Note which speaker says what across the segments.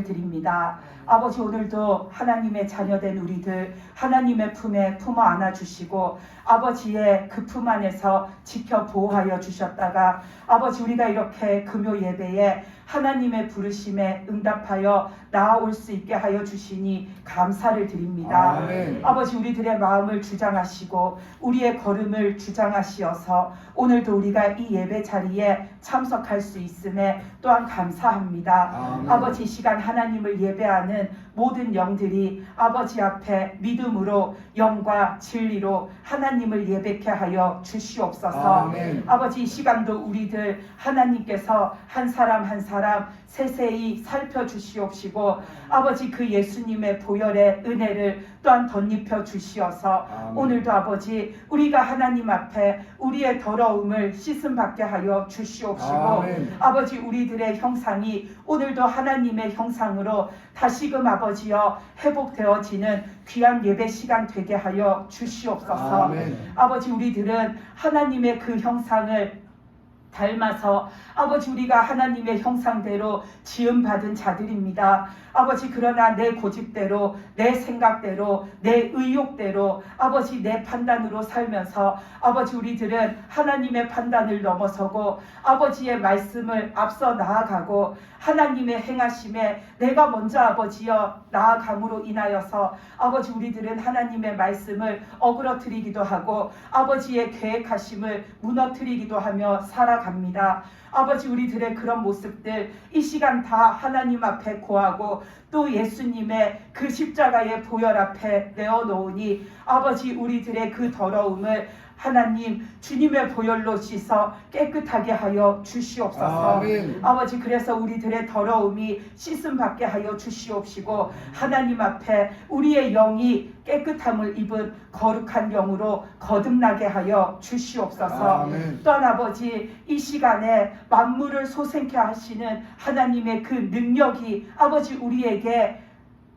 Speaker 1: 드립니다. 아버지, 오늘도 하나님의 자녀된 우리들 하나님의 품에 품어 안아주시고 아버지의 그 품 안에서 지켜 보호하여 주셨다가 아버지, 우리가 이렇게 금요 예배에 하나님의 부르심에 응답하여 나아올 수 있게 하여 주시니 감사를 드립니다.
Speaker 2: 아멘.
Speaker 1: 아버지, 우리들의 마음을 주장하시고 우리의 걸음을 주장하시어서 오늘도 우리가 이 예배 자리에 참석할 수 있음에 또한 감사합니다.
Speaker 2: 아멘.
Speaker 1: 아버지, 이 시간 하나님을 예배하는 모든 영들이 아버지 앞에 믿음으로 영과 진리로 하나님을 예배케 하여 주시옵소서.
Speaker 2: 아멘.
Speaker 1: 아버지, 이 시간도 우리들 하나님께서 한 사람 한 사람 세세히 살펴주시옵시고 아버지, 그 예수님의 보혈의 은혜를 또한 덧입혀 주시어서
Speaker 2: 아멘.
Speaker 1: 오늘도 아버지, 우리가 하나님 앞에 우리의 더러움을 씻음 받게 하여 주시옵시고
Speaker 2: 아멘.
Speaker 1: 아버지, 우리들의 형상이 오늘도 하나님의 형상으로 다시금 아버지여 회복되어지는 귀한 예배 시간 되게 하여 주시옵소서.
Speaker 2: 아멘.
Speaker 1: 아버지, 우리들은 하나님의 그 형상을 닮아서 아버지, 우리가 하나님의 형상대로 지음받은 자들입니다. 아버지, 그러나 내 고집대로, 내 생각대로, 내 의욕대로 아버지, 내 판단으로 살면서 아버지, 우리들은 하나님의 판단을 넘어서고 아버지의 말씀을 앞서 나아가고 하나님의 행하심에 내가 먼저 아버지여 나아감으로 인하여서 아버지, 우리들은 하나님의 말씀을 어그러뜨리기도 하고 아버지의 계획하심을 무너뜨리기도 하며 살아갑니다. 아버지, 우리들의 그런 모습들 이 시간 다 하나님 앞에 고하고 또 예수님의 그 십자가의 보혈 앞에 내어놓으니 아버지, 우리들의 그 더러움을 하나님 주님의 보혈로 씻어 깨끗하게 하여 주시옵소서.
Speaker 2: 아멘.
Speaker 1: 아버지, 그래서 우리들의 더러움이 씻음 받게 하여 주시옵시고 하나님 앞에 우리의 영이 깨끗함을 입은 거룩한 영으로 거듭나게 하여 주시옵소서.
Speaker 2: 아멘.
Speaker 1: 또한 아버지, 이 시간에 만물을 소생케 하시는 하나님의 그 능력이 아버지, 우리에게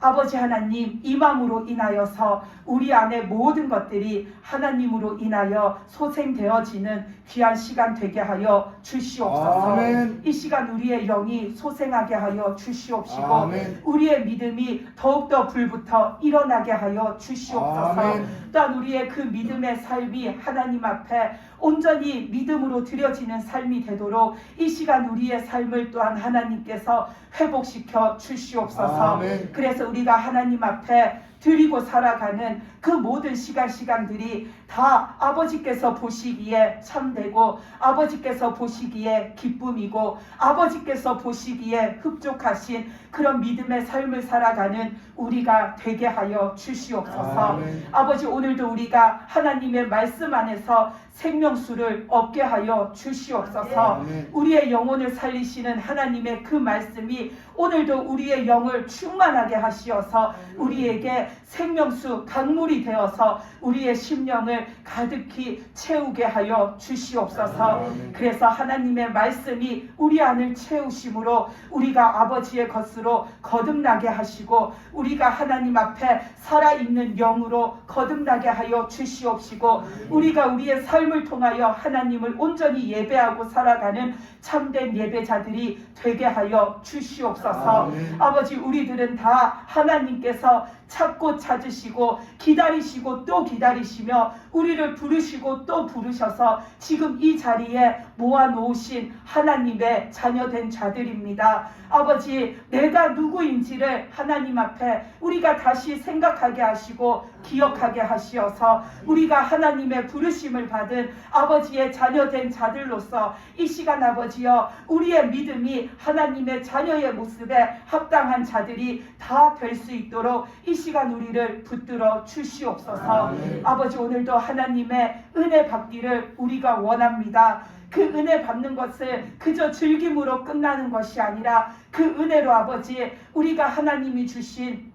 Speaker 1: 아버지 하나님 임함으로 인하여서 우리 안에 모든 것들이 하나님으로 인하여 소생되어지는 귀한 시간 되게 하여 주시옵소서.
Speaker 2: 아멘.
Speaker 1: 이 시간 우리의 영이 소생하게 하여 주시옵시고
Speaker 2: 아멘.
Speaker 1: 우리의 믿음이 더욱더 불붙어 일어나게 하여 주시옵소서.
Speaker 2: 아멘.
Speaker 1: 또한 우리의 그 믿음의 삶이 하나님 앞에 온전히 믿음으로 드려지는 삶이 되도록 이 시간 우리의 삶을 또한 하나님께서 회복시켜 주시옵소서.
Speaker 2: 아멘.
Speaker 1: 그래서 우리가 하나님 앞에 드리고 살아가는 그 모든 시간들이 다 아버지께서 보시기에 참되고 아버지께서 보시기에 기쁨이고 아버지께서 보시기에 흡족하신 그런 믿음의 삶을 살아가는 우리가 되게 하여 주시옵소서.
Speaker 2: 아멘.
Speaker 1: 아버지, 오늘도 우리가 하나님의 말씀 안에서 생명수를 얻게 하여 주시옵소서.
Speaker 2: 아멘.
Speaker 1: 우리의 영혼을 살리시는 하나님의 그 말씀이 오늘도 우리의 영을 충만하게 하시어서 우리에게 생명수 강물이 되어서 우리의 심령을 가득히 채우게 하여 주시옵소서.
Speaker 2: 아멘.
Speaker 1: 그래서 하나님의 말씀이 우리 안을 채우심으로 우리가 아버지의 것으로 거듭나게 하시고 우리가 하나님 앞에 살아있는 영으로 거듭나게 하여 주시옵시고 우리가 우리의 삶을 통하여 하나님을 온전히 예배하고 살아가는 참된 예배자들이 되게 하여 주시옵소서.
Speaker 2: 아멘.
Speaker 1: 아버지, 우리들은 다 하나님께서 찾고 찾으시고 기다리시고 또 기다리시며 우리를 부르시고 또 부르셔서 지금 이 자리에 모아놓으신 하나님의 자녀된 자들입니다. 아버지, 내가 누구인지를 하나님 앞에 우리가 다시 생각하게 하시고 기억하게 하시어서 우리가 하나님의 부르심을 받은 아버지의 자녀된 자들로서 이 시간 아버지여 우리의 믿음이 하나님의 자녀의 모습에 합당한 자들이 다 될 수 있도록 이 시간 우리를 붙들어 주시옵소서.
Speaker 2: 아멘.
Speaker 1: 아버지, 오늘도 하나님의 은혜 받기를 우리가 원합니다. 그 은혜 받는 것을 그저 즐김으로 끝나는 것이 아니라 그 은혜로 아버지, 우리가 하나님이 주신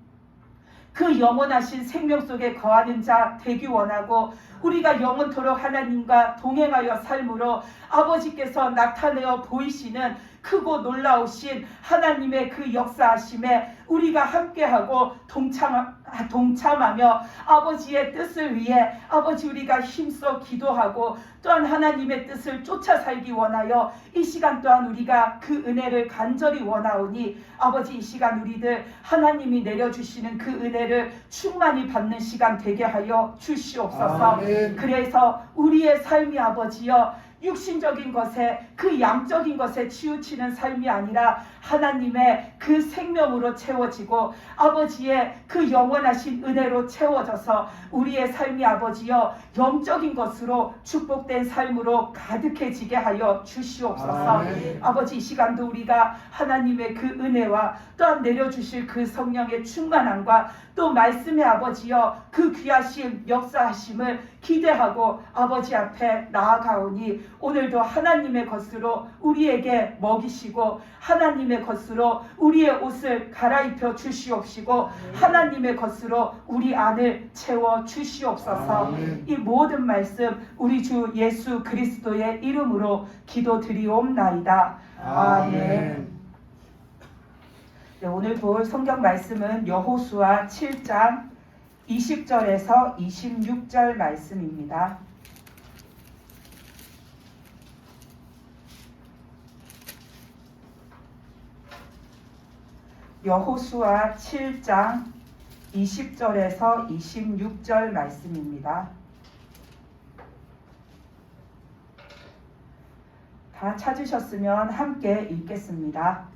Speaker 1: 그 영원하신 생명 속에 거하는 자 되기 원하고 우리가 영원토록 하나님과 동행하여 삶으로 아버지께서 나타내어 보이시는 크고 놀라우신 하나님의 그 역사하심에 우리가 함께하고 동참하며 아버지의 뜻을 위해 아버지 우리가 힘써 기도하고 또한 하나님의 뜻을 쫓아 살기 원하여 이 시간 또한 우리가 그 은혜를 간절히 원하오니 아버지 이 시간 우리들 하나님이 내려주시는 그 은혜를 충만히 받는 시간 되게 하여 주시옵소서.
Speaker 2: 아멘.
Speaker 1: 그래서 우리의 삶이 아버지여 육신적인 것에 그 양적인 것에 치우치는 삶이 아니라 하나님의 그 생명으로 채워지고 아버지의 그 영원하신 은혜로 채워져서 우리의 삶이 아버지여 영적인 것으로 축복된 삶으로 가득해지게 하여 주시옵소서.
Speaker 2: 아멘.
Speaker 1: 아버지 이 시간도 우리가 하나님의 그 은혜와 또한 내려주실 그 성령의 충만함과 또 말씀의 아버지여 그 귀하심 역사하심을 기대하고 아버지 앞에 나아가오니 오늘도 하나님의 것으로 우리에게 먹이시고 하나님의 것으로 우리의 옷을 갈아입혀 주시옵시고 하나님의 것으로 우리 안을 채워 주시옵소서.
Speaker 2: 아멘.
Speaker 1: 이 모든 말씀 우리 주 예수 그리스도의 이름으로 기도드리옵나이다. 아멘. 네, 오늘 볼 성경 말씀은 여호수아 7장 20절에서 26절 말씀입니다. 여호수아 7장 20절에서 26절 말씀입니다. 다 찾으셨으면 함께 읽겠습니다.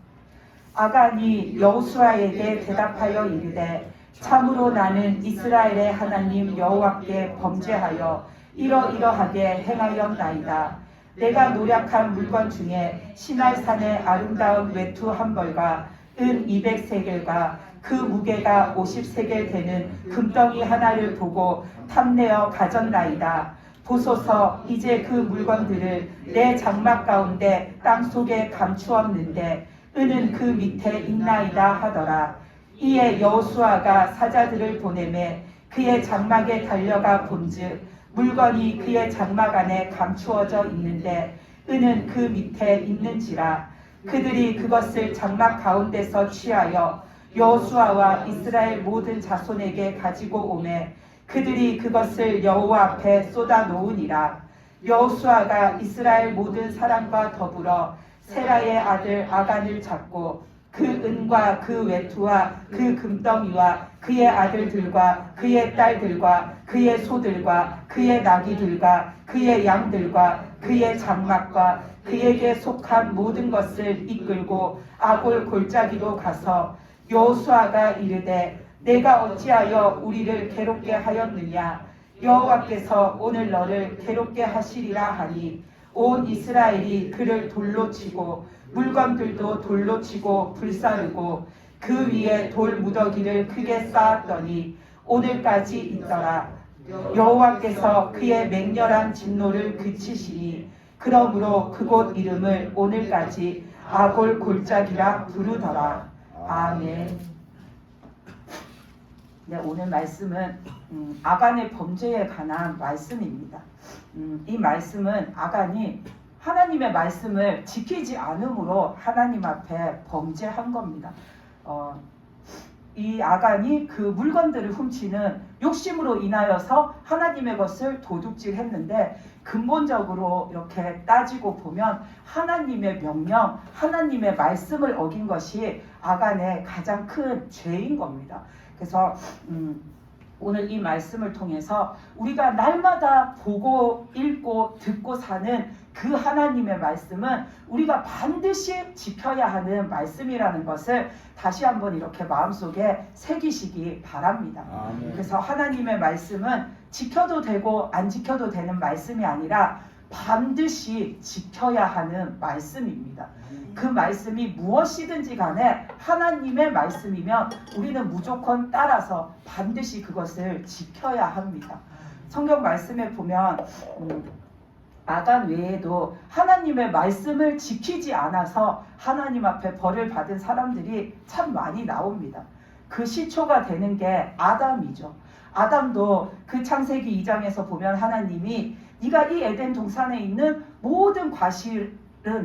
Speaker 1: 아간이 여호수아에게 대답하여 이르되 참으로 나는 이스라엘의 하나님 여호와께 범죄하여 이러이러하게 행하였나이다. 내가 노력한 물건 중에 시날산의 아름다운 외투 한 벌과 은 200세겔과 그 무게가 50세겔 되는 금덩이 하나를 보고 탐내어 가졌나이다. 보소서 이제 그 물건들을 내 장막 가운데 땅속에 감추었는데 은은 그 밑에 있나이다 하더라. 이에 여호수아가 사자들을 보내매 그의 장막에 달려가 본즉 물건이 그의 장막 안에 감추어져 있는데 은은 그 밑에 있는지라. 그들이 그것을 장막 가운데서 취하여 여호수아와 이스라엘 모든 자손에게 가지고 오매 그들이 그것을 여호와 앞에 쏟아 놓으니라. 여호수아가 이스라엘 모든 사람과 더불어 세라의 아들 아간을 잡고 그 은과 그 외투와 그 금덩이와 그의 아들들과 그의 딸들과 그의 소들과 그의 나귀들과 그의 양들과 그의 장막과 그에게 속한 모든 것을 이끌고 아골 골짜기로 가서 여호수아가 이르되 내가 어찌하여 우리를 괴롭게 하였느냐. 여호와께서 오늘 너를 괴롭게 하시리라 하니 온 이스라엘이 그를 돌로 치고 물건들도 돌로 치고 불사르고 그 위에 돌 무더기를 크게 쌓았더니 오늘까지 있더라. 여호와께서 그의 맹렬한 진노를 그치시니 그러므로 그곳 이름을 오늘까지 아골 골짜기라 부르더라. 아멘. 네, 오늘 말씀은 아간의 범죄에 관한 말씀입니다. 이 말씀은 아간이 하나님의 말씀을 지키지 않음으로 하나님 앞에 범죄한 겁니다. 이 아간이 그 물건들을 훔치는 욕심으로 인하여서 하나님의 것을 도둑질했는데 근본적으로 이렇게 따지고 보면 하나님의 명령, 하나님의 말씀을 어긴 것이 아간의 가장 큰 죄인 겁니다. 그래서 오늘 이 말씀을 통해서 우리가 날마다 보고 읽고 듣고 사는 그 하나님의 말씀은 우리가 반드시 지켜야 하는 말씀이라는 것을 다시 한번 이렇게 마음속에 새기시기 바랍니다.
Speaker 2: 아멘.
Speaker 1: 그래서 하나님의 말씀은 지켜도 되고 안 지켜도 되는 말씀이 아니라 반드시 지켜야 하는 말씀입니다. 그 말씀이 무엇이든지 간에 하나님의 말씀이면 우리는 무조건 따라서 반드시 그것을 지켜야 합니다. 성경 말씀에 보면 아간 외에도 하나님의 말씀을 지키지 않아서 하나님 앞에 벌을 받은 사람들이 참 많이 나옵니다. 그 시초가 되는 게 아담이죠. 아담도 그 창세기 2장에서 보면 하나님이 네가 이 에덴 동산에 있는 모든 과실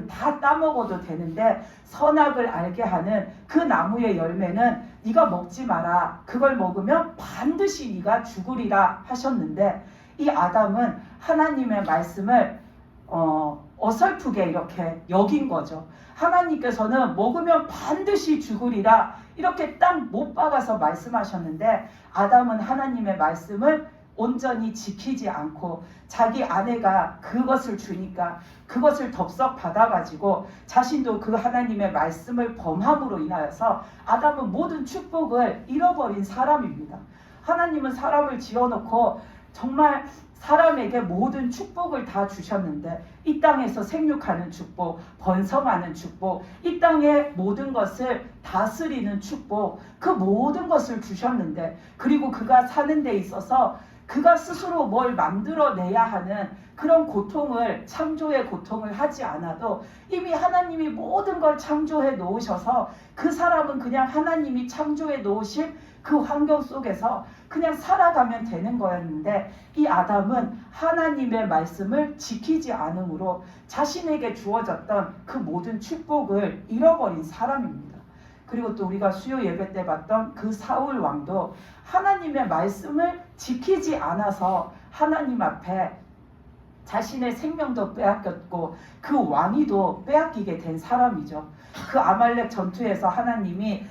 Speaker 1: 다 따먹어도 되는데 선악을 알게 하는 그 나무의 열매는 네가 먹지 마라. 그걸 먹으면 반드시 네가 죽으리라 하셨는데 이 아담은 하나님의 말씀을 어설프게 이렇게 여긴 거죠. 하나님께서는 먹으면 반드시 죽으리라 이렇게 딱 못 박아서 말씀하셨는데 아담은 하나님의 말씀을 온전히 지키지 않고 자기 아내가 그것을 주니까 그것을 덥석 받아가지고 자신도 그 하나님의 말씀을 범함으로 인하여서 아담은 모든 축복을 잃어버린 사람입니다. 하나님은 사람을 지어놓고 정말 사람에게 모든 축복을 다 주셨는데 이 땅에서 생육하는 축복, 번성하는 축복, 이 땅의 모든 것을 다스리는 축복, 그 모든 것을 주셨는데 그리고 그가 사는 데 있어서 그가 스스로 뭘 만들어내야 하는 그런 고통을, 창조의 고통을 하지 않아도 이미 하나님이 모든 걸 창조해 놓으셔서 그 사람은 그냥 하나님이 창조해 놓으신 그 환경 속에서 그냥 살아가면 되는 거였는데 이 아담은 하나님의 말씀을 지키지 않으므로 자신에게 주어졌던 그 모든 축복을 잃어버린 사람입니다. 그리고 또 우리가 수요 예배 때 봤던 그 사울 왕도 하나님의 말씀을 지키지 않아서 하나님 앞에 자신의 생명도 빼앗겼고 그 왕위도 빼앗기게 된 사람이죠. 그 아말렉 전투에서 하나님이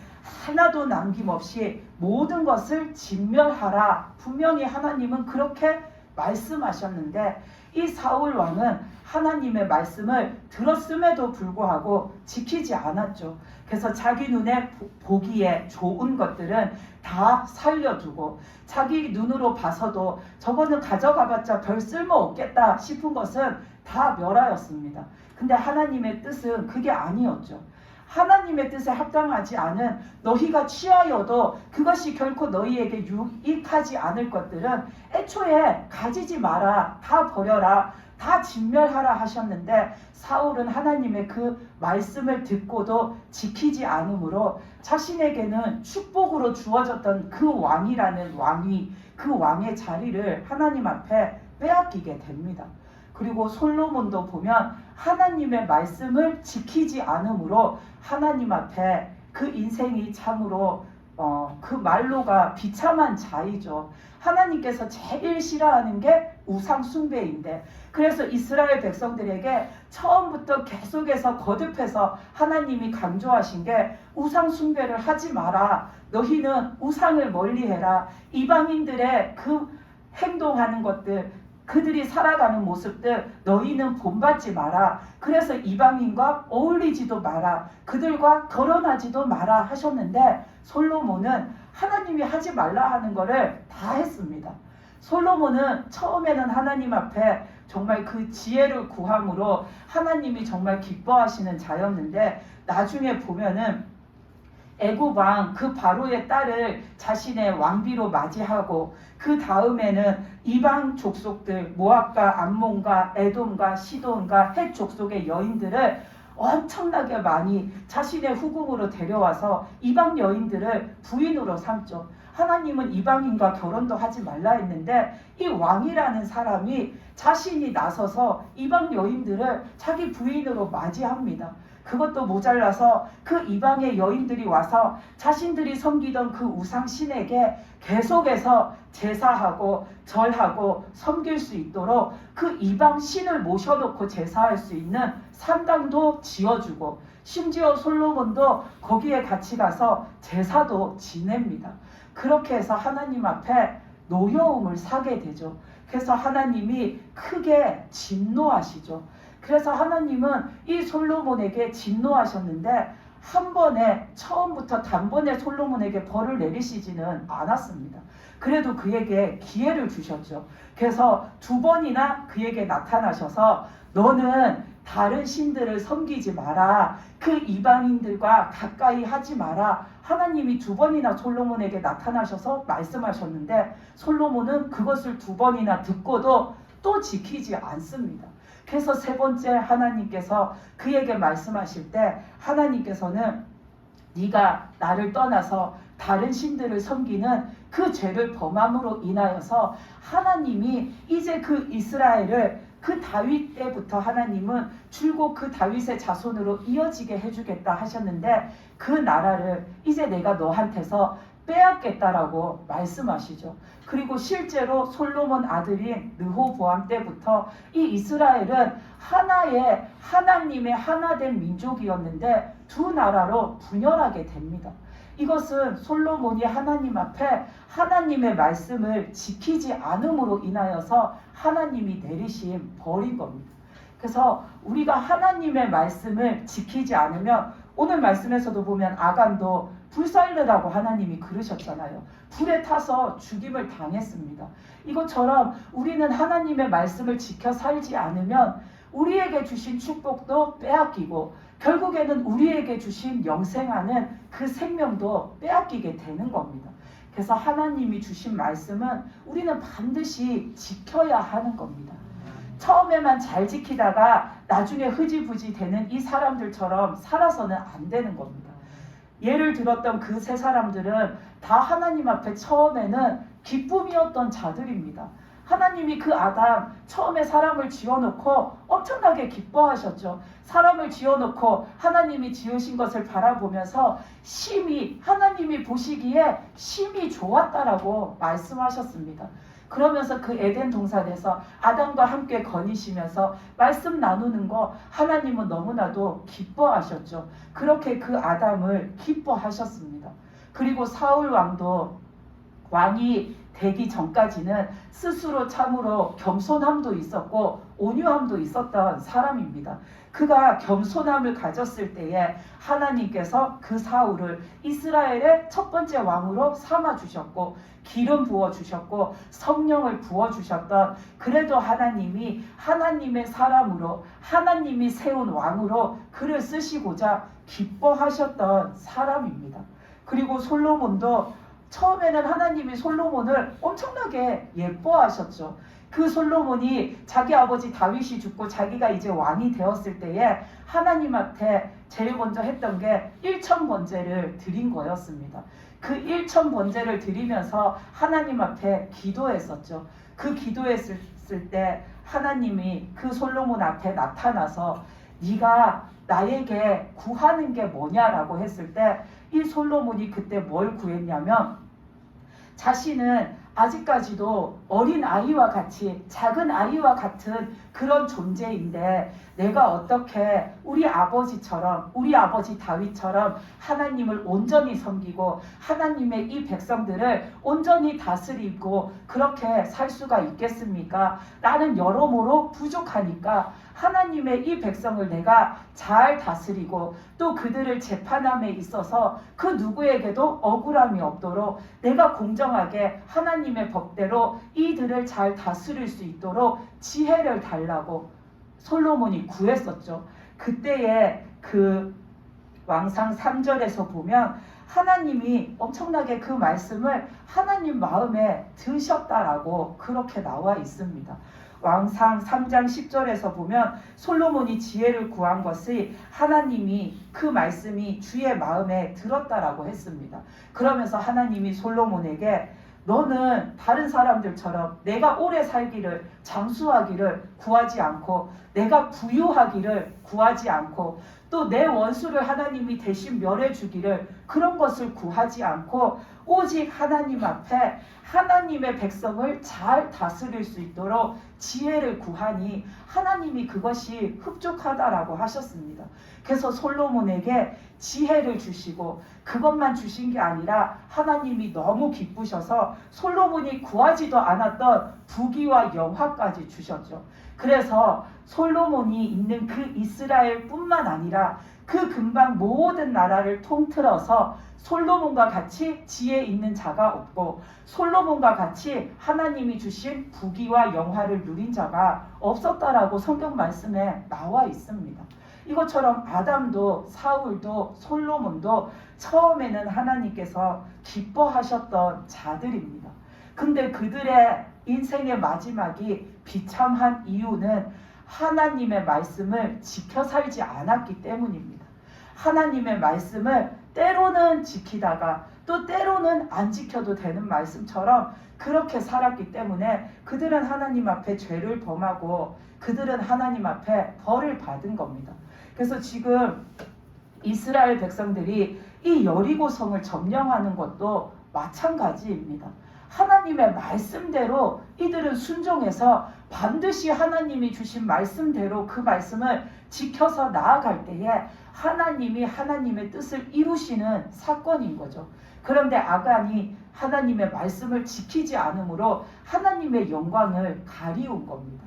Speaker 1: 하나도 남김없이 모든 것을 진멸하라. 분명히 하나님은 그렇게 말씀하셨는데 이 사울 왕은 하나님의 말씀을 들었음에도 불구하고 지키지 않았죠. 그래서 자기 눈에 보기에 좋은 것들은 다 살려두고 자기 눈으로 봐서도 저거는 가져가봤자 별 쓸모 없겠다 싶은 것은 다 멸하였습니다. 근데 하나님의 뜻은 그게 아니었죠. 하나님의 뜻에 합당하지 않은 너희가 취하여도 그것이 결코 너희에게 유익하지 않을 것들은 애초에 가지지 마라. 다 버려라. 다 진멸하라 하셨는데 사울은 하나님의 그 말씀을 듣고도 지키지 않으므로 자신에게는 축복으로 주어졌던 그 왕이라는 왕위, 그 왕의 자리를 하나님 앞에 빼앗기게 됩니다. 그리고 솔로몬도 보면 하나님의 말씀을 지키지 않으므로 하나님 앞에 그 인생이 참으로 그 말로가 비참한 자이죠. 하나님께서 제일 싫어하는 게 우상 숭배인데 그래서 이스라엘 백성들에게 처음부터 계속해서 거듭해서 하나님이 강조하신 게 우상 숭배를 하지 마라. 너희는 우상을 멀리해라. 이방인들의 그 행동하는 것들 그들이 살아가는 모습들 너희는 본받지 마라. 그래서 이방인과 어울리지도 마라. 그들과 결혼하지도 마라 하셨는데 솔로몬은 하나님이 하지 말라 하는 거를 다 했습니다. 솔로몬은 처음에는 하나님 앞에 정말 그 지혜를 구함으로 하나님이 정말 기뻐하시는 자였는데 나중에 보면은 애굽 왕 그 바로의 딸을 자신의 왕비로 맞이하고 그 다음에는 이방 족속들 모압과 암몬과 에돔과 시돈과 헷 족속의 여인들을 엄청나게 많이 자신의 후궁으로 데려와서 이방 여인들을 부인으로 삼죠. 하나님은 이방인과 결혼도 하지 말라 했는데 이 왕이라는 사람이 자신이 나서서 이방 여인들을 자기 부인으로 맞이합니다. 그것도 모자라서 그 이방의 여인들이 와서 자신들이 섬기던 그 우상신에게 계속해서 제사하고 절하고 섬길 수 있도록 그 이방 신을 모셔놓고 제사할 수 있는 산당도 지어주고 심지어 솔로몬도 거기에 같이 가서 제사도 지냅니다. 그렇게 해서 하나님 앞에 노여움을 사게 되죠. 그래서 하나님이 크게 진노하시죠. 그래서 하나님은 이 솔로몬에게 진노하셨는데 한 번에 처음부터 단번에 솔로몬에게 벌을 내리시지는 않았습니다. 그래도 그에게 기회를 주셨죠. 그래서 두 번이나 그에게 나타나셔서 너는 다른 신들을 섬기지 마라. 그 이방인들과 가까이 하지 마라. 하나님이 두 번이나 솔로몬에게 나타나셔서 말씀하셨는데 솔로몬은 그것을 두 번이나 듣고도 또 지키지 않습니다. 그래서 세 번째 하나님께서 그에게 말씀하실 때 하나님께서는 네가 나를 떠나서 다른 신들을 섬기는 그 죄를 범함으로 인하여서 하나님이 이제 그 이스라엘을 그 다윗 때부터 하나님은 줄곧 그 다윗의 자손으로 이어지게 해주겠다 하셨는데 그 나라를 이제 내가 너한테서 빼앗겠다라고 말씀하시죠. 그리고 실제로 솔로몬 아들인 르호보암 때부터 이 이스라엘은 하나의 하나님의 하나된 민족이었는데 두 나라로 분열하게 됩니다. 이것은 솔로몬이 하나님 앞에 하나님의 말씀을 지키지 않음으로 인하여서 하나님이 내리신 벌인 겁니다. 그래서 우리가 하나님의 말씀을 지키지 않으면 오늘 말씀에서도 보면 아간도 불살르라고 하나님이 그러셨잖아요. 불에 타서 죽임을 당했습니다. 이것처럼 우리는 하나님의 말씀을 지켜 살지 않으면 우리에게 주신 축복도 빼앗기고 결국에는 우리에게 주신 영생하는 그 생명도 빼앗기게 되는 겁니다. 그래서 하나님이 주신 말씀은 우리는 반드시 지켜야 하는 겁니다. 처음에만 잘 지키다가 나중에 흐지부지 되는 이 사람들처럼 살아서는 안 되는 겁니다. 예를 들었던 그 세 사람들은 다 하나님 앞에 처음에는 기쁨이었던 자들입니다. 하나님이 그 아담 처음에 사람을 지어놓고 엄청나게 기뻐하셨죠. 사람을 지어놓고 하나님이 지으신 것을 바라보면서 심히 하나님이 보시기에 심히 좋았다라고 말씀하셨습니다. 그러면서 그 에덴 동산에서 아담과 함께 거니시면서 말씀 나누는 거 하나님은 너무나도 기뻐하셨죠. 그렇게 그 아담을 기뻐하셨습니다. 그리고 사울 왕도 왕이 되기 전까지는 스스로 참으로 겸손함도 있었고 온유함도 있었던 사람입니다. 그가 겸손함을 가졌을 때에 하나님께서 그 사울을 이스라엘의 첫 번째 왕으로 삼아주셨고 기름 부어주셨고 성령을 부어주셨던 그래도 하나님이 하나님의 사람으로 하나님이 세운 왕으로 그를 쓰시고자 기뻐하셨던 사람입니다. 그리고 솔로몬도 처음에는 하나님이 솔로몬을 엄청나게 예뻐하셨죠. 그 솔로몬이 자기 아버지 다윗이 죽고 자기가 이제 왕이 되었을 때에 하나님 앞에 제일 먼저 했던 게 일천 번제를 드린 거였습니다. 그 일천 번제를 드리면서 하나님 앞에 기도했었죠. 그 기도했을 때 하나님이 그 솔로몬 앞에 나타나서 네가 나에게 구하는 게 뭐냐라고 했을 때 이 솔로몬이 그때 뭘 구했냐면 자신은 아직까지도 어린 아이와 같이 작은 아이와 같은 그런 존재인데 내가 어떻게 우리 아버지처럼 우리 아버지 다윗처럼 하나님을 온전히 섬기고 하나님의 이 백성들을 온전히 다스리고 그렇게 살 수가 있겠습니까? 나는 여러모로 부족하니까 하나님의 이 백성을 내가 잘 다스리고 또 그들을 재판함에 있어서 그 누구에게도 억울함이 없도록 내가 공정하게 하나님의 법대로 이들을 잘 다스릴 수 있도록 지혜를 달라고 솔로몬이 구했었죠. 그때의 그 왕상 3절에서 보면 하나님이 엄청나게 그 말씀을 하나님 마음에 드셨다라고 그렇게 나와 있습니다. 왕상 3장 10절에서 보면 솔로몬이 지혜를 구한 것이 하나님이 그 말씀이 주의 마음에 들었다라고 했습니다. 그러면서 하나님이 솔로몬에게 너는 다른 사람들처럼 내가 오래 살기를 장수하기를 구하지 않고 내가 부유하기를 구하지 않고 또 내 원수를 하나님이 대신 멸해 주기를 그런 것을 구하지 않고 오직 하나님 앞에 하나님의 백성을 잘 다스릴 수 있도록 지혜를 구하니 하나님이 그것이 흡족하다라고 하셨습니다. 그래서 솔로몬에게 지혜를 주시고 그것만 주신 게 아니라 하나님이 너무 기쁘셔서 솔로몬이 구하지도 않았던 부귀와 영화까지 주셨죠. 그래서 솔로몬이 있는 그 이스라엘뿐만 아니라 그 근방 모든 나라를 통틀어서 솔로몬과 같이 지혜 있는 자가 없고 솔로몬과 같이 하나님이 주신 부귀와 영화를 누린 자가 없었다라고 성경 말씀에 나와 있습니다. 이것처럼 아담도 사울도 솔로몬도 처음에는 하나님께서 기뻐하셨던 자들입니다. 근데 그들의 인생의 마지막이 비참한 이유는 하나님의 말씀을 지켜 살지 않았기 때문입니다. 하나님의 말씀을 때로는 지키다가 또 때로는 안 지켜도 되는 말씀처럼 그렇게 살았기 때문에 그들은 하나님 앞에 죄를 범하고 그들은 하나님 앞에 벌을 받은 겁니다. 그래서 지금 이스라엘 백성들이 이 여리고성을 점령하는 것도 마찬가지입니다. 하나님의 말씀대로 이들은 순종해서 반드시 하나님이 주신 말씀대로 그 말씀을 지켜서 나아갈 때에 하나님이 하나님의 뜻을 이루시는 사건인 거죠. 그런데 아간이 하나님의 말씀을 지키지 않으므로 하나님의 영광을 가리운 겁니다.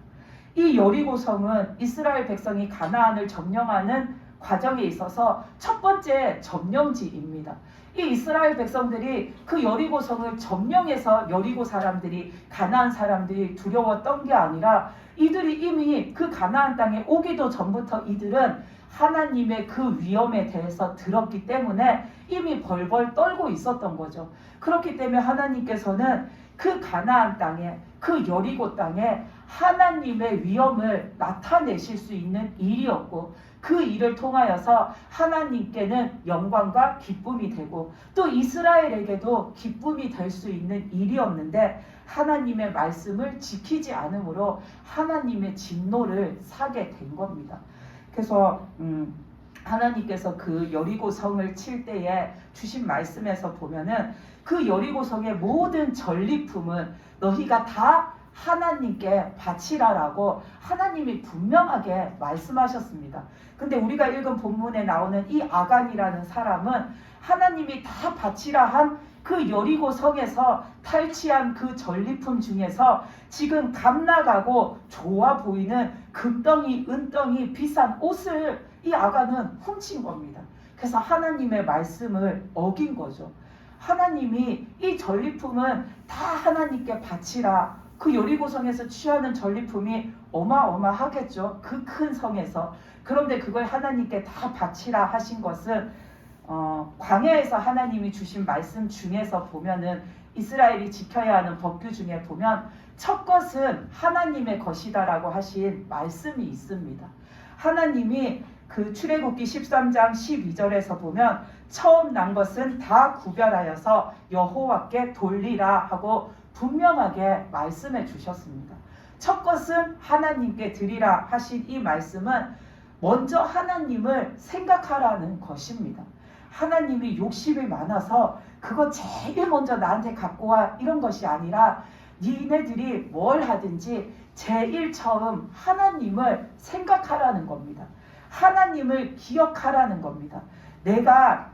Speaker 1: 이 여리고성은 이스라엘 백성이 가나안을 점령하는 과정에 있어서 첫 번째 점령지입니다. 이 이스라엘 백성들이 그 여리고성을 점령해서 여리고 사람들이 가나안 사람들이 두려웠던 게 아니라 이들이 이미 그 가나안 땅에 오기도 전부터 이들은 하나님의 그 위엄에 대해서 들었기 때문에 이미 벌벌 떨고 있었던 거죠. 그렇기 때문에 하나님께서는 그 가나안 땅에 그 여리고 땅에 하나님의 위엄을 나타내실 수 있는 일이었고 그 일을 통하여서 하나님께는 영광과 기쁨이 되고 또 이스라엘에게도 기쁨이 될 수 있는 일이었는데 하나님의 말씀을 지키지 않으므로 하나님의 진노를 사게 된 겁니다. 그래서 하나님께서 그 여리고 성을 칠 때에 주신 말씀에서 보면은 그 여리고 성의 모든 전리품은 너희가 다 하나님께 바치라라고 하나님이 분명하게 말씀하셨습니다. 근데 우리가 읽은 본문에 나오는 이 아간이라는 사람은 하나님이 다 바치라 한 그 여리고 성에서 탈취한 그 전리품 중에서 지금 값나가고 좋아 보이는 금덩이, 은덩이, 비싼 옷을 이 아간은 훔친 겁니다. 그래서 하나님의 말씀을 어긴 거죠. 하나님이 이 전리품은 다 하나님께 바치라. 그 여리고성에서 취하는 전리품이 어마어마하겠죠. 그 큰 성에서. 그런데 그걸 하나님께 다 바치라 하신 것은 광야에서 하나님이 주신 말씀 중에서 보면은 이스라엘이 지켜야 하는 법규 중에 보면 첫 것은 하나님의 것이다라고 하신 말씀이 있습니다. 하나님이 그 출애굽기 13장 12절에서 보면 처음 난 것은 다 구별하여서 여호와께 돌리라 하고 분명하게 말씀해 주셨습니다. 첫 것은 하나님께 드리라 하신 이 말씀은 먼저 하나님을 생각하라는 것입니다. 하나님이 욕심이 많아서 그거 제일 먼저 나한테 갖고 와 이런 것이 아니라 니네들이 뭘 하든지 제일 처음 하나님을 생각하라는 겁니다. 하나님을 기억하라는 겁니다. 내가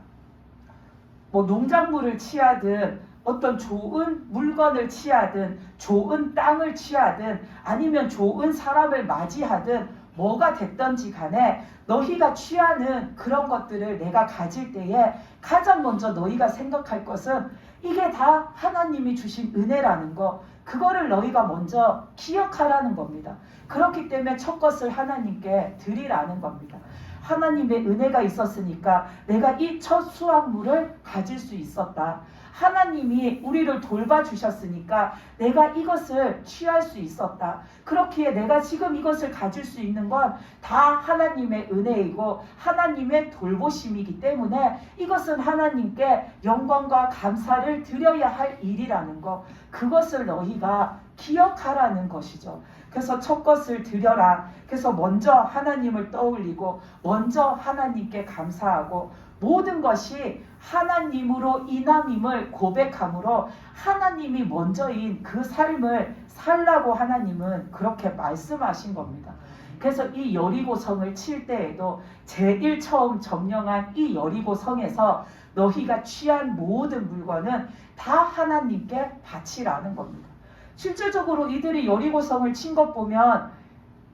Speaker 1: 뭐 농작물을 취하든 어떤 좋은 물건을 취하든 좋은 땅을 취하든 아니면 좋은 사람을 맞이하든 뭐가 됐던지 간에 너희가 취하는 그런 것들을 내가 가질 때에 가장 먼저 너희가 생각할 것은 이게 다 하나님이 주신 은혜라는 거, 그거를 너희가 먼저 기억하라는 겁니다. 그렇기 때문에 첫 것을 하나님께 드리라는 겁니다. 하나님의 은혜가 있었으니까 내가 이 첫 수확물을 가질 수 있었다. 하나님이 우리를 돌봐주셨으니까 내가 이것을 취할 수 있었다. 그렇기에 내가 지금 이것을 가질 수 있는 건 다 하나님의 은혜이고 하나님의 돌보심이기 때문에 이것은 하나님께 영광과 감사를 드려야 할 일이라는 것, 그것을 너희가 기억하라는 것이죠. 그래서 첫 것을 드려라. 그래서 먼저 하나님을 떠올리고 먼저 하나님께 감사하고 모든 것이 하나님으로 인함임을 고백함으로 하나님이 먼저인 그 삶을 살라고 하나님은 그렇게 말씀하신 겁니다. 그래서 이 여리고성을 칠 때에도 제일 처음 점령한 이 여리고성에서 너희가 취한 모든 물건은 다 하나님께 바치라는 겁니다. 실질적으로 이들이 여리고성을 친 것 보면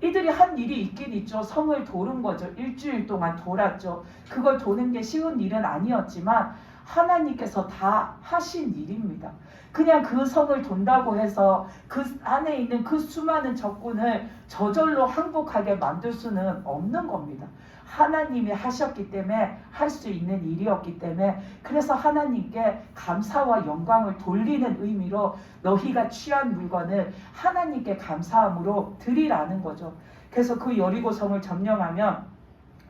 Speaker 1: 이들이 한 일이 있긴 있죠. 성을 도는 거죠. 일주일 동안 돌았죠. 그걸 도는 게 쉬운 일은 아니었지만 하나님께서 다 하신 일입니다. 그냥 그 성을 돈다고 해서 그 안에 있는 그 수많은 적군을 저절로 항복하게 만들 수는 없는 겁니다. 하나님이 하셨기 때문에 할 수 있는 일이었기 때문에 그래서 하나님께 감사와 영광을 돌리는 의미로 너희가 취한 물건을 하나님께 감사함으로 드리라는 거죠. 그래서 그 여리고성을 점령하면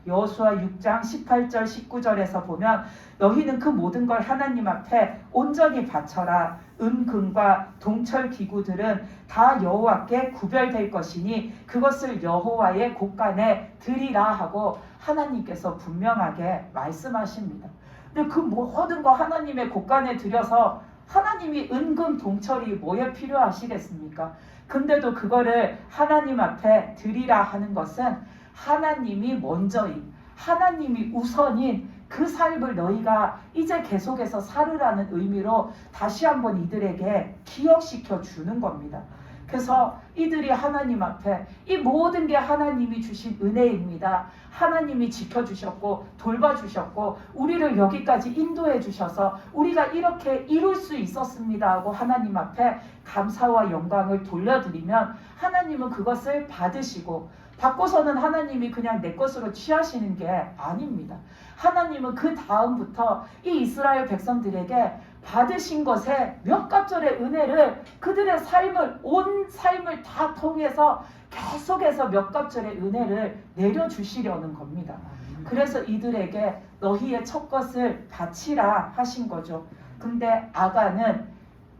Speaker 1: 여호수아 6장 18절 19절에서 보면 너희는 그 모든 걸 하나님 앞에 온전히 바쳐라. 은금과 동철 기구들은 다 여호와께 구별될 것이니 그것을 여호와의 곳간에 드리라 하고 하나님께서 분명하게 말씀하십니다. 근데 그 모든 거 하나님의 곳간에 드려서 하나님이 은금 동철이 뭐에 필요하시겠습니까? 근데도 그거를 하나님 앞에 드리라 하는 것은 하나님이 먼저인, 하나님이 우선인 그 삶을 너희가 이제 계속해서 살으라는 의미로 다시 한번 이들에게 기억시켜 주는 겁니다. 그래서 이들이 하나님 앞에 이 모든 게 하나님이 주신 은혜입니다. 하나님이 지켜주셨고 돌봐주셨고 우리를 여기까지 인도해 주셔서 우리가 이렇게 이룰 수 있었습니다 하고 하나님 앞에 감사와 영광을 돌려드리면 하나님은 그것을 받으시고 받고서는 하나님이 그냥 내 것으로 취하시는 게 아닙니다. 하나님은 그 다음부터 이 이스라엘 백성들에게 받으신 것에 몇 갑절의 은혜를 그들의 삶을 온 삶을 다 통해서 계속해서 몇 갑절의 은혜를 내려주시려는 겁니다. 그래서 이들에게 너희의 첫 것을 바치라 하신 거죠. 근데 아간은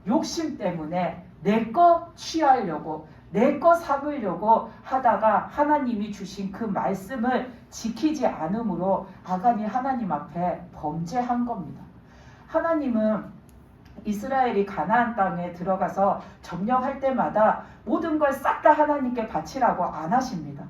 Speaker 1: 욕심 때문에 내 거 취하려고 내 거 삼으려고 하다가 하나님이 주신 그 말씀을 지키지 않으므로 아간이 하나님 앞에 범죄한 겁니다. 하나님은 이스라엘이 가나안 땅에 들어가서 점령할 때마다 모든 걸 싹 다 하나님께 바치라고 안 하십니다.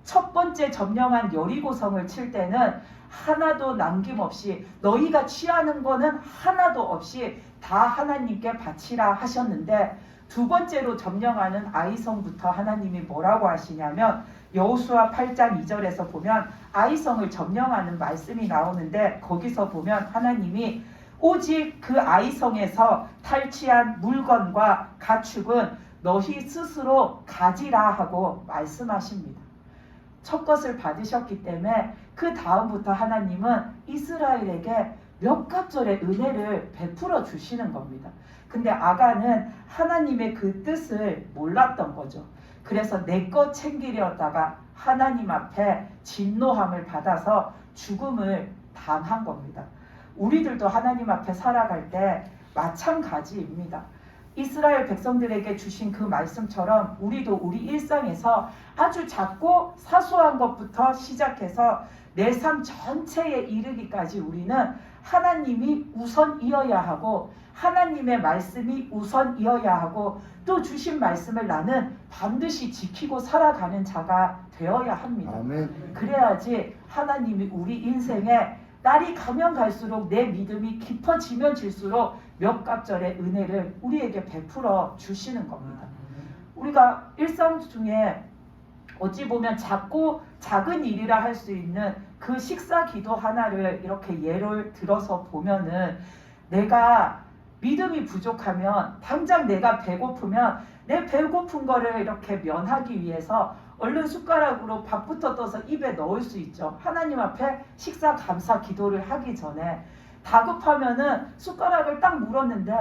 Speaker 1: 첫 번째 점령한 여리고성을 칠 때는 하나도 남김없이 너희가 취하는 거는 하나도 없이 다 하나님께 바치라 하셨는데 두 번째로 점령하는 아이성부터 하나님이 뭐라고 하시냐면 여호수아 8장 2절에서 보면 아이성을 점령하는 말씀이 나오는데 거기서 보면 하나님이 오직 그 아이성에서 탈취한 물건과 가축은 너희 스스로 가지라 하고 말씀하십니다. 첫 것을 받으셨기 때문에 그 다음부터 하나님은 이스라엘에게 몇 갑절의 은혜를 베풀어 주시는 겁니다. 근데 아간은 하나님의 그 뜻을 몰랐던 거죠. 그래서 내 것 챙기려다가 하나님 앞에 진노함을 받아서 죽음을 당한 겁니다. 우리들도 하나님 앞에 살아갈 때 마찬가지입니다. 이스라엘 백성들에게 주신 그 말씀처럼 우리도 우리 일상에서 아주 작고 사소한 것부터 시작해서 내 삶 전체에 이르기까지 우리는 하나님이 우선이어야 하고 하나님의 말씀이 우선이어야 하고 또 주신 말씀을 나는 반드시 지키고 살아가는 자가 되어야 합니다.
Speaker 2: 아멘.
Speaker 1: 그래야지 하나님이 우리 인생에 날이 가면 갈수록 내 믿음이 깊어지면 질수록 몇 갑절의 은혜를 우리에게 베풀어 주시는 겁니다. 우리가 일상 중에 어찌 보면 작은 일이라 할 수 있는 그 식사 기도 하나를 이렇게 예를 들어서 보면은 내가 믿음이 부족하면 당장 내가 배고프면 내 배고픈 거를 이렇게 면하기 위해서 얼른 숟가락으로 밥부터 떠서 입에 넣을 수 있죠. 하나님 앞에 식사 감사 기도를 하기 전에 다급하면은 숟가락을 딱 물었는데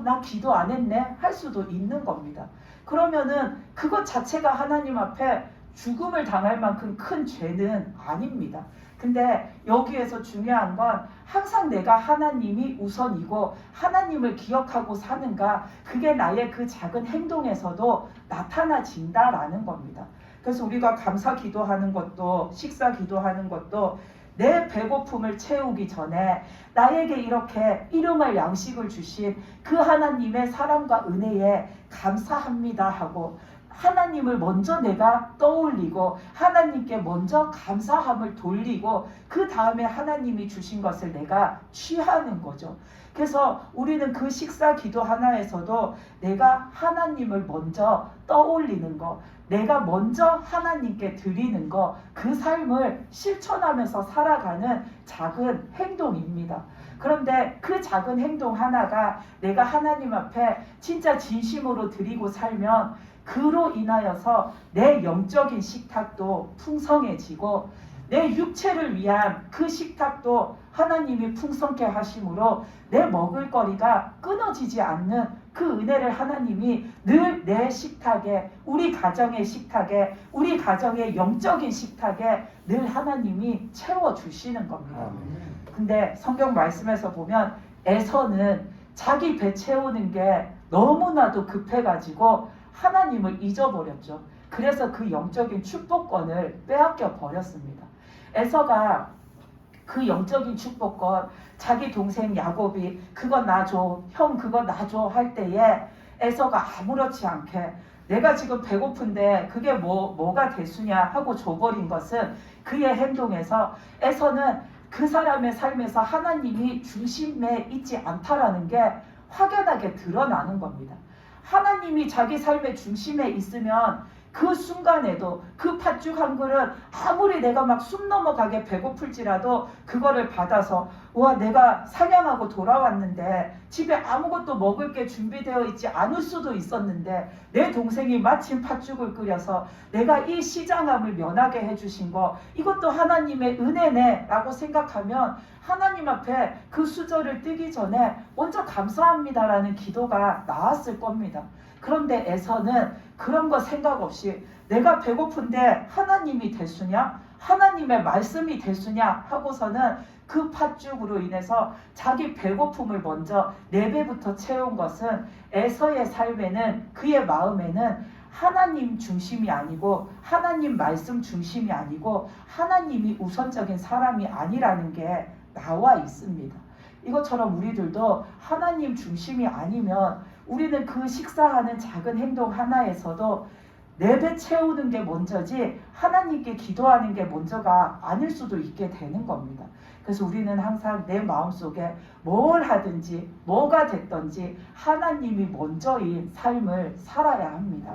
Speaker 1: 나 기도 안 했네 할 수도 있는 겁니다. 그러면은 그것 자체가 하나님 앞에 죽음을 당할 만큼 큰 죄는 아닙니다. 근데 여기에서 중요한 건 항상 내가 하나님이 우선이고 하나님을 기억하고 사는가 그게 나의 그 작은 행동에서도 나타나진다라는 겁니다. 그래서 우리가 감사 기도하는 것도 식사 기도하는 것도 내 배고픔을 채우기 전에 나에게 이렇게 일용할 양식을 주신 그 하나님의 사랑과 은혜에 감사합니다 하고 하나님을 먼저 내가 떠올리고 하나님께 먼저 감사함을 돌리고 그 다음에 하나님이 주신 것을 내가 취하는 거죠. 그래서 우리는 그 식사 기도 하나에서도 내가 하나님을 먼저 떠올리는 거, 내가 먼저 하나님께 드리는 거, 그 삶을 실천하면서 살아가는 작은 행동입니다. 그런데 그 작은 행동 하나가 내가 하나님 앞에 진짜 진심으로 드리고 살면 그로 인하여서 내 영적인 식탁도 풍성해지고 내 육체를 위한 그 식탁도 하나님이 풍성케 하심으로 내 먹을 거리가 끊어지지 않는 그 은혜를 하나님이 늘 내 식탁에, 우리 가정의 식탁에, 우리 가정의 영적인 식탁에 늘 하나님이 채워주시는 겁니다. 근데 성경 말씀에서 보면 에서는 자기 배 채우는 게 너무나도 급해가지고 하나님을 잊어버렸죠. 그래서 그 영적인 축복권을 빼앗겨 버렸습니다. 에서가 그 영적인 축복권, 자기 동생 야곱이 그거 놔줘, 형 그거 놔줘 할 때에 에서가 아무렇지 않게 내가 지금 배고픈데 그게 뭐가 대수냐 하고 줘버린 것은 그의 행동에서 에서는 그 사람의 삶에서 하나님이 중심에 있지 않다라는 게 확연하게 드러나는 겁니다. 하나님이 자기 삶의 중심에 있으면 그 순간에도 그 팥죽 한 그릇 아무리 내가 막 숨 넘어가게 배고플지라도 그거를 받아서 와 내가 사냥하고 돌아왔는데 집에 아무것도 먹을 게 준비되어 있지 않을 수도 있었는데 내 동생이 마침 팥죽을 끓여서 내가 이 시장함을 면하게 해주신 거 이것도 하나님의 은혜네 라고 생각하면 하나님 앞에 그 수저를 뜨기 전에 먼저 감사합니다라는 기도가 나왔을 겁니다. 그런데 에서는 그런 거 생각 없이 내가 배고픈데 하나님이 대수냐? 하나님의 말씀이 대수냐? 하고서는 그 팥죽으로 인해서 자기 배고픔을 먼저 4배부터 채운 것은 에서의 삶에는 그의 마음에는 하나님 중심이 아니고 하나님 말씀 중심이 아니고 하나님이 우선적인 사람이 아니라는 게 나와 있습니다. 이것처럼 우리들도 하나님 중심이 아니면 우리는 그 식사하는 작은 행동 하나에서도 4배 채우는 게 먼저지 하나님께 기도하는 게 먼저가 아닐 수도 있게 되는 겁니다. 그래서 우리는 항상 내 마음속에 뭘 하든지 뭐가 됐든지 하나님이 먼저인 삶을 살아야 합니다.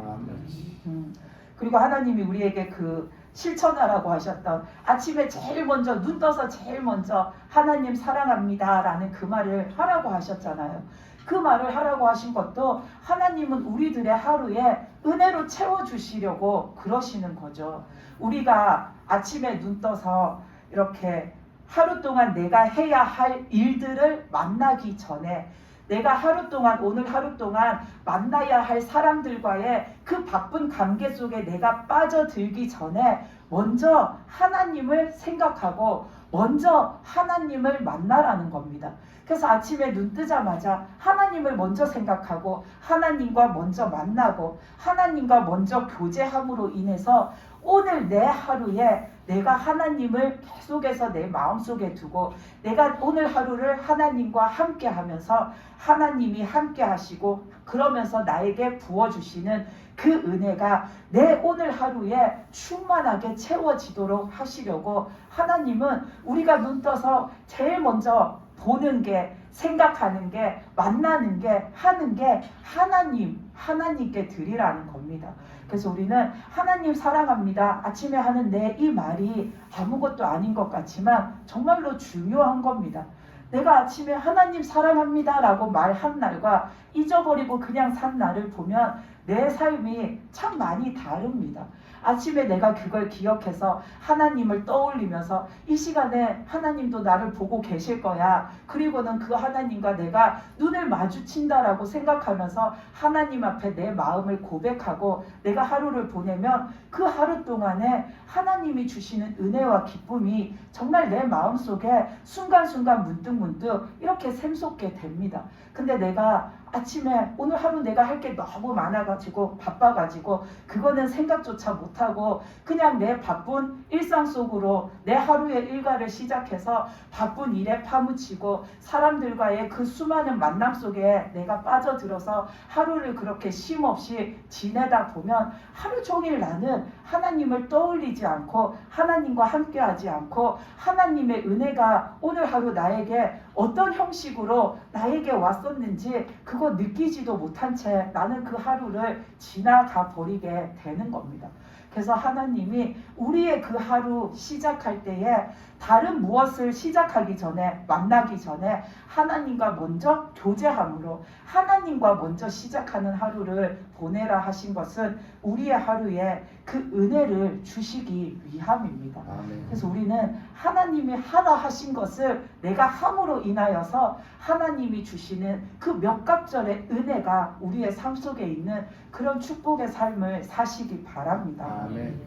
Speaker 1: 그리고 하나님이 우리에게 그 실천하라고 하셨던 아침에 제일 먼저 눈 떠서 제일 먼저 하나님 사랑합니다 라는 그 말을 하라고 하셨잖아요. 그 말을 하라고 하신 것도 하나님은 우리들의 하루에 은혜로 채워주시려고 그러시는 거죠. 우리가 아침에 눈 떠서 이렇게 하루 동안 내가 해야 할 일들을 만나기 전에 내가 하루 동안 오늘 하루 동안 만나야 할 사람들과의 그 바쁜 관계 속에 내가 빠져들기 전에 먼저 하나님을 생각하고 먼저 하나님을 만나라는 겁니다. 그래서 아침에 눈 뜨자마자 하나님을 먼저 생각하고 하나님과 먼저 만나고 하나님과 먼저 교제함으로 인해서 오늘 내 하루에 내가 하나님을 계속해서 내 마음속에 두고 내가 오늘 하루를 하나님과 함께 하면서 하나님이 함께 하시고 그러면서 나에게 부어주시는 그 은혜가 내 오늘 하루에 충만하게 채워지도록 하시려고 하나님은 우리가 눈 떠서 제일 먼저 보는 게 생각하는 게 만나는 게 하는 게 하나님께 드리라는 겁니다. 그래서 우리는 하나님 사랑합니다 아침에 하는 내 이 말이 아무것도 아닌 것 같지만 정말로 중요한 겁니다. 내가 아침에 하나님 사랑합니다 라고 말한 날과 잊어버리고 그냥 산 날을 보면 내 삶이 참 많이 다릅니다. 아침에 내가 그걸 기억해서 하나님을 떠올리면서 이 시간에 하나님도 나를 보고 계실 거야. 그리고는 그 하나님과 내가 눈을 마주친다라고 생각하면서 하나님 앞에 내 마음을 고백하고 내가 하루를 보내면 그 하루 동안에 하나님이 주시는 은혜와 기쁨이 정말 내 마음속에 순간순간 문득문득 이렇게 샘솟게 됩니다. 근데 내가 아침에 오늘 하루 내가 할 게 너무 많아가지고 바빠가지고 그거는 생각조차 못하고 그냥 내 바쁜 일상 속으로 내 하루의 일과를 시작해서 바쁜 일에 파묻히고 사람들과의 그 수많은 만남 속에 내가 빠져들어서 하루를 그렇게 쉼없이 지내다 보면 하루 종일 나는 하나님을 떠올리지 않고 하나님과 함께하지 않고 하나님의 은혜가 오늘 하루 나에게 어떤 형식으로 나에게 왔었는지 그거 느끼지도 못한 채 나는 그 하루를 지나가 버리게 되는 겁니다. 그래서 하나님이 우리의 그 하루 시작할 때에 다른 무엇을 시작하기 전에, 만나기 전에 하나님과 먼저 교제함으로 하나님과 먼저 시작하는 하루를 보내라 하신 것은 우리의 하루에 그 은혜를 주시기 위함입니다.
Speaker 2: 아멘.
Speaker 1: 그래서 우리는 하나님이 하라 하신 것을 내가 함으로 인하여서 하나님이 주시는 그 몇 갑절의 은혜가 우리의 삶 속에 있는 그런 축복의 삶을 사시기 바랍니다.
Speaker 2: 아멘.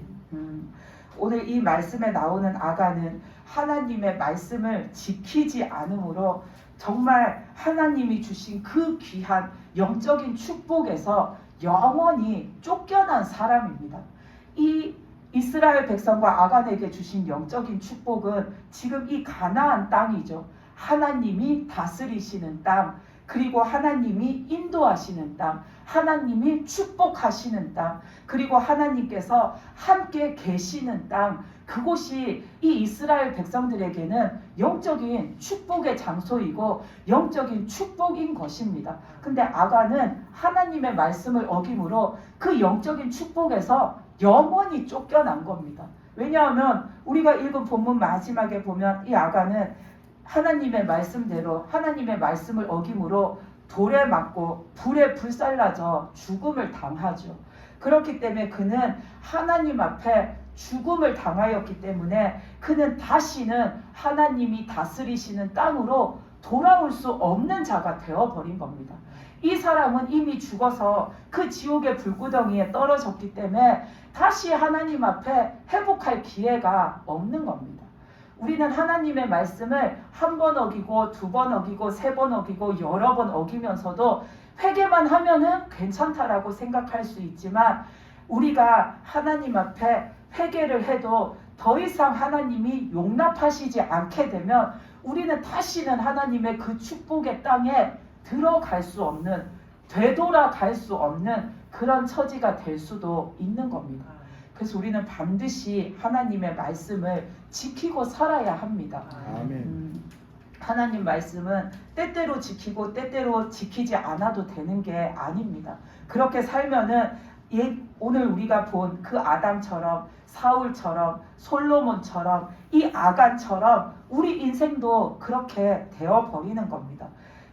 Speaker 1: 오늘 이 말씀에 나오는 아간은 하나님의 말씀을 지키지 않으므로 정말 하나님이 주신 그 귀한 영적인 축복에서 영원히 쫓겨난 사람입니다. 이 이스라엘 백성과 아간에게 주신 영적인 축복은 지금 이 가나안 땅이죠. 하나님이 다스리시는 땅, 그리고 하나님이 인도하시는 땅, 하나님이 축복하시는 땅, 그리고 하나님께서 함께 계시는 땅, 그곳이 이 이스라엘 백성들에게는 영적인 축복의 장소이고 영적인 축복인 것입니다. 근데 아간은 하나님의 말씀을 어김으로 그 영적인 축복에서 영원히 쫓겨난 겁니다. 왜냐하면 우리가 읽은 본문 마지막에 보면 이 아간은 하나님의 말씀대로 하나님의 말씀을 어김으로 돌에 맞고 불에 불살라져 죽음을 당하죠. 그렇기 때문에 그는 하나님 앞에 죽음을 당하였기 때문에 그는 다시는 하나님이 다스리시는 땅으로 돌아올 수 없는 자가 되어버린 겁니다. 이 사람은 이미 죽어서 그 지옥의 불구덩이에 떨어졌기 때문에 다시 하나님 앞에 회복할 기회가 없는 겁니다. 우리는 하나님의 말씀을 한 번 어기고 두 번 어기고 세 번 어기고 여러 번 어기면서도 회개만 하면은 괜찮다라고 생각할 수 있지만 우리가 하나님 앞에 회개를 해도 더 이상 하나님이 용납하시지 않게 되면 우리는 다시는 하나님의 그 축복의 땅에 들어갈 수 없는, 되돌아갈 수 없는 그런 처지가 될 수도 있는 겁니다. 그래서 우리는 반드시 하나님의 말씀을 지키고 살아야 합니다.
Speaker 2: 아멘.
Speaker 1: 하나님 말씀은 때때로 지키고 때때로 지키지 않아도 되는 게 아닙니다. 그렇게 살면은 오늘 우리가 본 그 아담처럼, 사울처럼, 솔로몬처럼, 이 아간처럼 우리 인생도 그렇게 되어버리는 겁니다.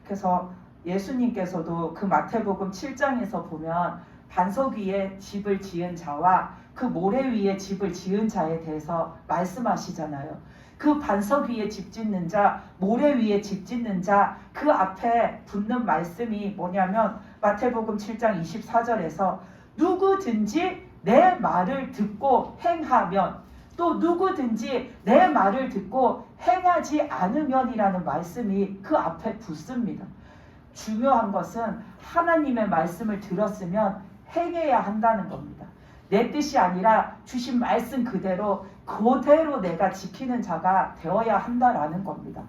Speaker 1: 그래서 예수님께서도 그 마태복음 7장에서 보면 반석 위에 집을 지은 자와 그 모래 위에 집을 지은 자에 대해서 말씀하시잖아요. 그 반석 위에 집 짓는 자, 모래 위에 집 짓는 자, 그 앞에 붙는 말씀이 뭐냐면 마태복음 7장 24절에서 누구든지 내 말을 듣고 행하면, 또 누구든지 내 말을 듣고 행하지 않으면이라는 말씀이 그 앞에 붙습니다. 중요한 것은 하나님의 말씀을 들었으면 행해야 한다는 겁니다. 내 뜻이 아니라 주신 말씀 그대로 내가 지키는 자가 되어야 한다라는 겁니다.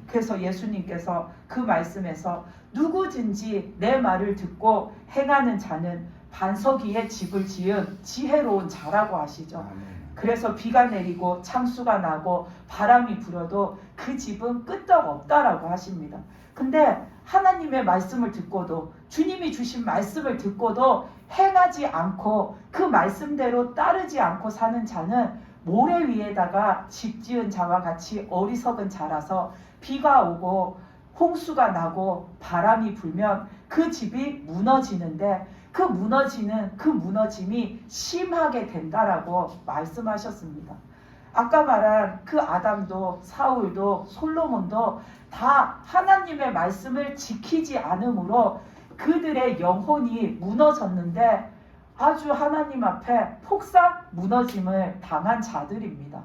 Speaker 1: 그래서 예수님께서 그 말씀에서 누구든지 내 말을 듣고 행하는 자는 반석 위에 집을 지은 지혜로운 자라고 하시죠.
Speaker 2: 아멘.
Speaker 1: 그래서 비가 내리고 창수가 나고 바람이 불어도 그 집은 끄떡없다라고 하십니다. 근데 하나님의 말씀을 듣고도, 주님이 주신 말씀을 듣고도 행하지 않고 그 말씀대로 따르지 않고 사는 자는 모래 위에다가 집 지은 자와 같이 어리석은 자라서 비가 오고 홍수가 나고 바람이 불면 그 집이 무너지는데 그 무너짐이 심하게 된다라고 말씀하셨습니다. 아까 말한 그 아담도 사울도 솔로몬도 다 하나님의 말씀을 지키지 않으므로 그들의 영혼이 무너졌는데 아주 하나님 앞에 폭삭 무너짐을 당한 자들입니다.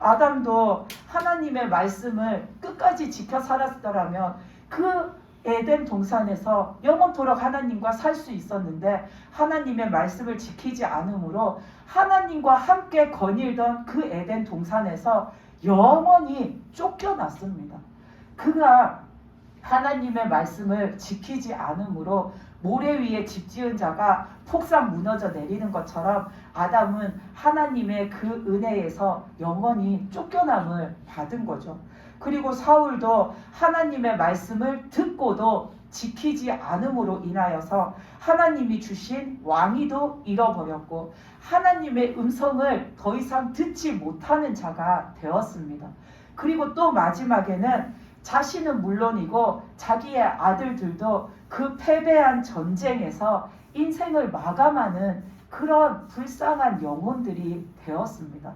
Speaker 1: 아담도 하나님의 말씀을 끝까지 지켜 살았더라면 그 에덴 동산에서 영원토록 하나님과 살 수 있었는데 하나님의 말씀을 지키지 않으므로 하나님과 함께 거닐던 그 에덴 동산에서 영원히 쫓겨났습니다. 그가 하나님의 말씀을 지키지 않으므로 모래 위에 집 지은 자가 폭삭 무너져 내리는 것처럼 아담은 하나님의 그 은혜에서 영원히 쫓겨남을 받은 거죠. 그리고 사울도 하나님의 말씀을 듣고도 지키지 않음으로 인하여서 하나님이 주신 왕위도 잃어버렸고 하나님의 음성을 더 이상 듣지 못하는 자가 되었습니다. 그리고 또 마지막에는 자신은 물론이고 자기의 아들들도 그 패배한 전쟁에서 인생을 마감하는 그런 불쌍한 영혼들이 되었습니다.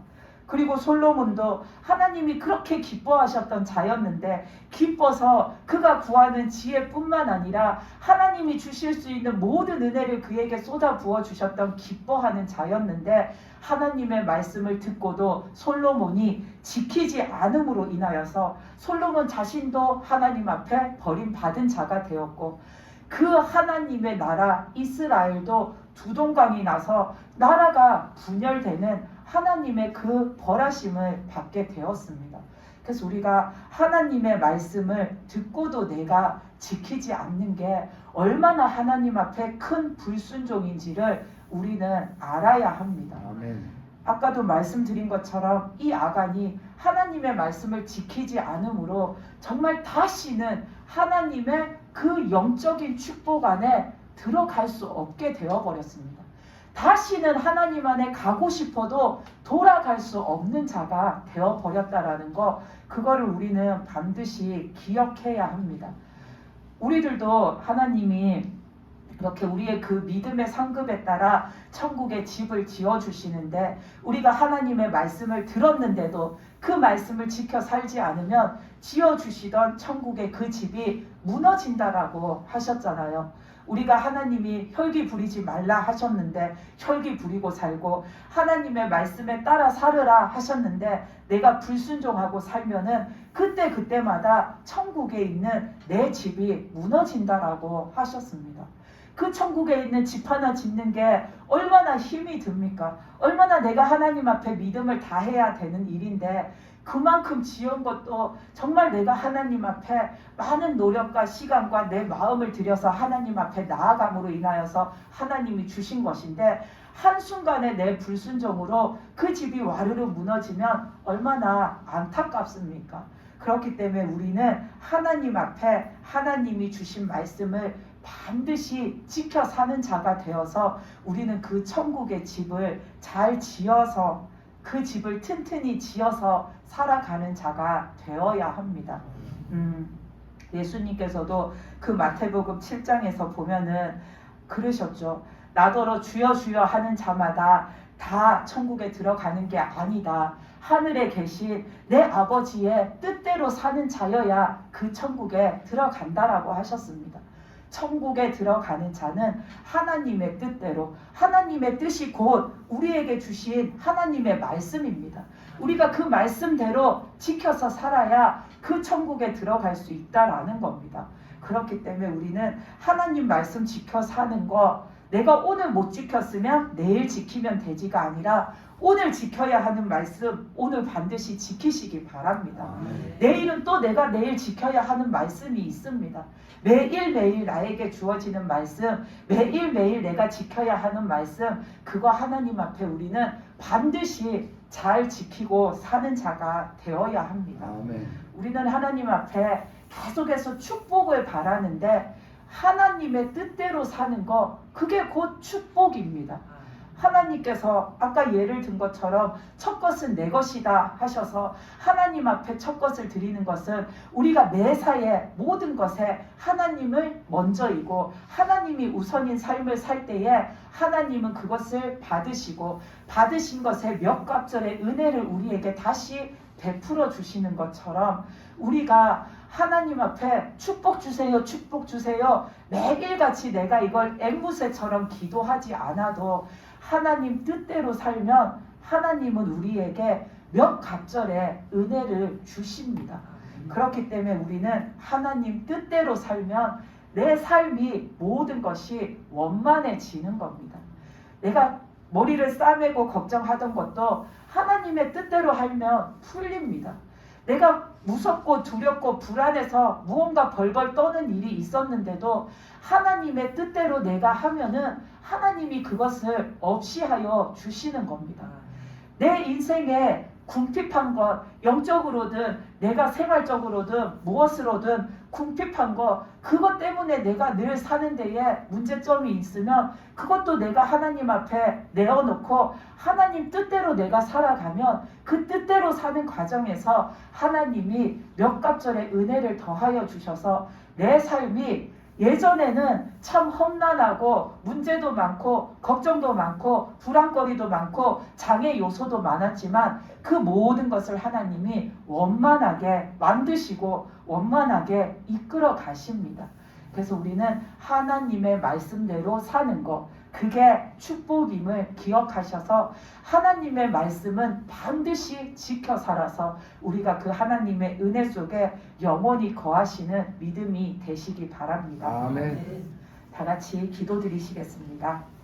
Speaker 1: 그리고 솔로몬도 하나님이 그렇게 기뻐하셨던 자였는데 기뻐서 그가 구하는 지혜뿐만 아니라 하나님이 주실 수 있는 모든 은혜를 그에게 쏟아 부어 주셨던 기뻐하는 자였는데 하나님의 말씀을 듣고도 솔로몬이 지키지 않음으로 인하여서 솔로몬 자신도 하나님 앞에 버림받은 자가 되었고 그 하나님의 나라 이스라엘도 두동강이 나서 나라가 분열되는 하나님의 그 벌하심을 받게 되었습니다. 그래서 우리가 하나님의 말씀을 듣고도 내가 지키지 않는 게 얼마나 하나님 앞에 큰 불순종인지를 우리는 알아야 합니다.
Speaker 2: 아멘.
Speaker 1: 아까도 말씀드린 것처럼 이 아간이 하나님의 말씀을 지키지 않으므로 정말 다시는 하나님의 그 영적인 축복 안에 들어갈 수 없게 되어버렸습니다. 다시는 하나님 안에 가고 싶어도 돌아갈 수 없는 자가 되어버렸다라는 거, 그거를 우리는 반드시 기억해야 합니다. 우리들도 하나님이 이렇게 우리의 그 믿음의 상급에 따라 천국에 집을 지어주시는데 우리가 하나님의 말씀을 들었는데도 그 말씀을 지켜 살지 않으면 지어주시던 천국의 그 집이 무너진다라고 하셨잖아요. 우리가 하나님이 혈기 부리지 말라 하셨는데 혈기 부리고 살고 하나님의 말씀에 따라 살으라 하셨는데 내가 불순종하고 살면은 그때마다 천국에 있는 내 집이 무너진다라고 하셨습니다. 그 천국에 있는 집 하나 짓는 게 얼마나 힘이 듭니까? 얼마나 내가 하나님 앞에 믿음을 다해야 되는 일인데 그만큼 지은 것도 정말 내가 하나님 앞에 많은 노력과 시간과 내 마음을 들여서 하나님 앞에 나아감으로 인하여서 하나님이 주신 것인데 한순간에 내 불순종으로 그 집이 와르르 무너지면 얼마나 안타깝습니까? 그렇기 때문에 우리는 하나님 앞에 하나님이 주신 말씀을 반드시 지켜 사는 자가 되어서 우리는 그 천국의 집을 잘 지어서 그 집을 튼튼히 지어서 살아가는 자가 되어야 합니다. 예수님께서도 그 마태복음 7장에서 보면은 그러셨죠. 나더러 주여 주여 하는 자마다 다 천국에 들어가는 게 아니다. 하늘에 계신 내 아버지의 뜻대로 사는 자여야 그 천국에 들어간다라고 하셨습니다. 천국에 들어가는 자는 하나님의 뜻대로, 하나님의 뜻이 곧 우리에게 주신 하나님의 말씀입니다. 우리가 그 말씀대로 지켜서 살아야 그 천국에 들어갈 수 있다라는 겁니다. 그렇기 때문에 우리는 하나님 말씀 지켜 사는 거, 내가 오늘 못 지켰으면 내일 지키면 되지가 아니라 오늘 지켜야 하는 말씀 오늘 반드시 지키시기 바랍니다. 내일은 또 내가 내일 지켜야 하는 말씀이 있습니다. 매일매일 나에게 주어지는 말씀, 매일매일 내가 지켜야 하는 말씀, 그거 하나님 앞에 우리는 반드시 잘 지키고 사는 자가 되어야 합니다. 우리는 하나님 앞에 계속해서 축복을 바라는데 하나님의 뜻대로 사는 거, 그게 곧 축복입니다. 하나님께서 아까 예를 든 것처럼 첫 것은 내 것이다 하셔서 하나님 앞에 첫 것을 드리는 것은 우리가 매사에 모든 것에 하나님을 먼저이고 하나님이 우선인 삶을 살 때에 하나님은 그것을 받으시고 받으신 것의 몇 갑절의 은혜를 우리에게 다시 베풀어 주시는 것처럼 우리가 하나님 앞에 축복 주세요, 축복 주세요 매일같이 내가 이걸 앵무새처럼 기도하지 않아도 하나님 뜻대로 살면 하나님은 우리에게 몇 갑절의 은혜를 주십니다. 그렇기 때문에 우리는 하나님 뜻대로 살면 내 삶이 모든 것이 원만해지는 겁니다. 내가 머리를 싸매고 걱정하던 것도 하나님의 뜻대로 하면 풀립니다. 내가 무섭고 두렵고 불안해서 무언가 벌벌 떠는 일이 있었는데도 하나님의 뜻대로 내가 하면은 하나님이 그것을 없이 하여 주시는 겁니다. 내 인생에 궁핍한 것, 영적으로든 내가 생활적으로든 무엇으로든 궁핍한 것, 그것 때문에 내가 늘 사는 데에 문제점이 있으면 그것도 내가 하나님 앞에 내어놓고 하나님 뜻대로 내가 살아가면 그 뜻대로 사는 과정에서 하나님이 몇 갑절의 은혜를 더하여 주셔서 내 삶이 예전에는 참 험난하고 문제도 많고 걱정도 많고 불안거리도 많고 장애 요소도 많았지만 그 모든 것을 하나님이 원만하게 만드시고 원만하게 이끌어 가십니다. 그래서 우리는 하나님의 말씀대로 사는 것, 그게 축복임을 기억하셔서 하나님의 말씀은 반드시 지켜 살아서 우리가 그 하나님의 은혜 속에 영원히 거하시는 믿음이 되시기 바랍니다.
Speaker 2: 아멘.
Speaker 1: 다 같이 기도드리시겠습니다.